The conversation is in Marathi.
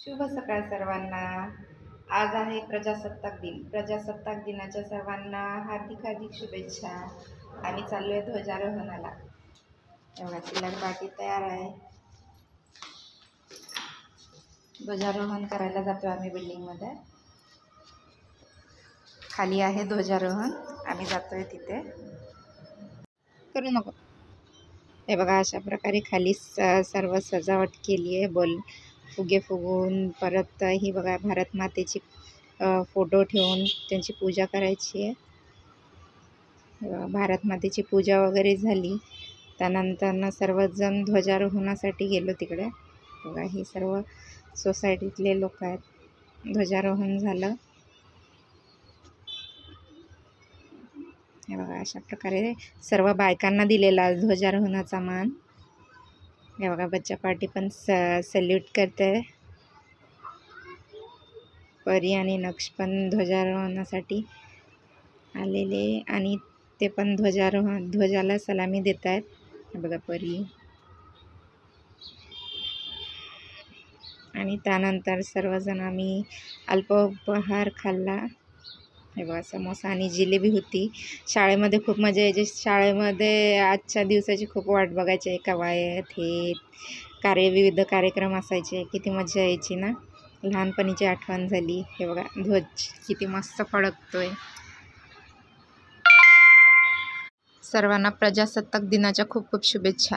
शुभ सकाळ सर्वांना। आज आहे प्रजासत्ताक दिन। प्रजासत्ताक दिनाच्या सर्वांना हार्दिक हार्दिक शुभेच्छा। आम्ही चाललोय ध्वजारोहणाला। एवढा चिल्लर पार्टी तयार आहे। ध्वजारोहण करायला जातो आम्ही बिल्डिंगमध्ये। खाली आहे ध्वजारोहण, आम्ही जातोय तिथे। करू नको। हे बघा, अशा प्रकारे खाली सर्व सजावट केली आहे। फुगे फुगून, परत ही बघा भारत मातेची फोटो ठेवून त्यांची पूजा करायची आहे। भारत मातेची पूजा वगैरे झाली, त्यानंतर सर्वजण ध्वजारोहणासाठी गेलो तिकडे। बघा, ही सर्व सोसायटीतले लोक आहेत। ध्वजारोहण झालं। हे बघा, अशा प्रकारे सर्व बायकांना दिलेला ध्वजारोहणाचा मान। हे बघा, बच्चा पार्टी पण सल्यूट करते। परी आणि नक्ष पण ध्वजारोहणासाठी आलेले आणि ते पण ध्वजाला सलामी देत आहेत। हे बघा, परी आणि त्यानंतर सर्वजण आम्ही अल्पोपहार खाल्ला। हे बघा, समोसा आणि जिलेबी होती। शाळेमध्ये खूप मजा यायची। शाळेमध्ये आजच्या दिवसाची खूप वाट बघायची। कवायत हे विविध कार्यक्रम असायचे। किती मजा यायची ना। लहानपणीची आठवण झाली। हे बघा, ध्वज किती मस्त फडकतोय। सर्वांना प्रजासत्ताक दिनाच्या खूप खूप शुभेच्छा।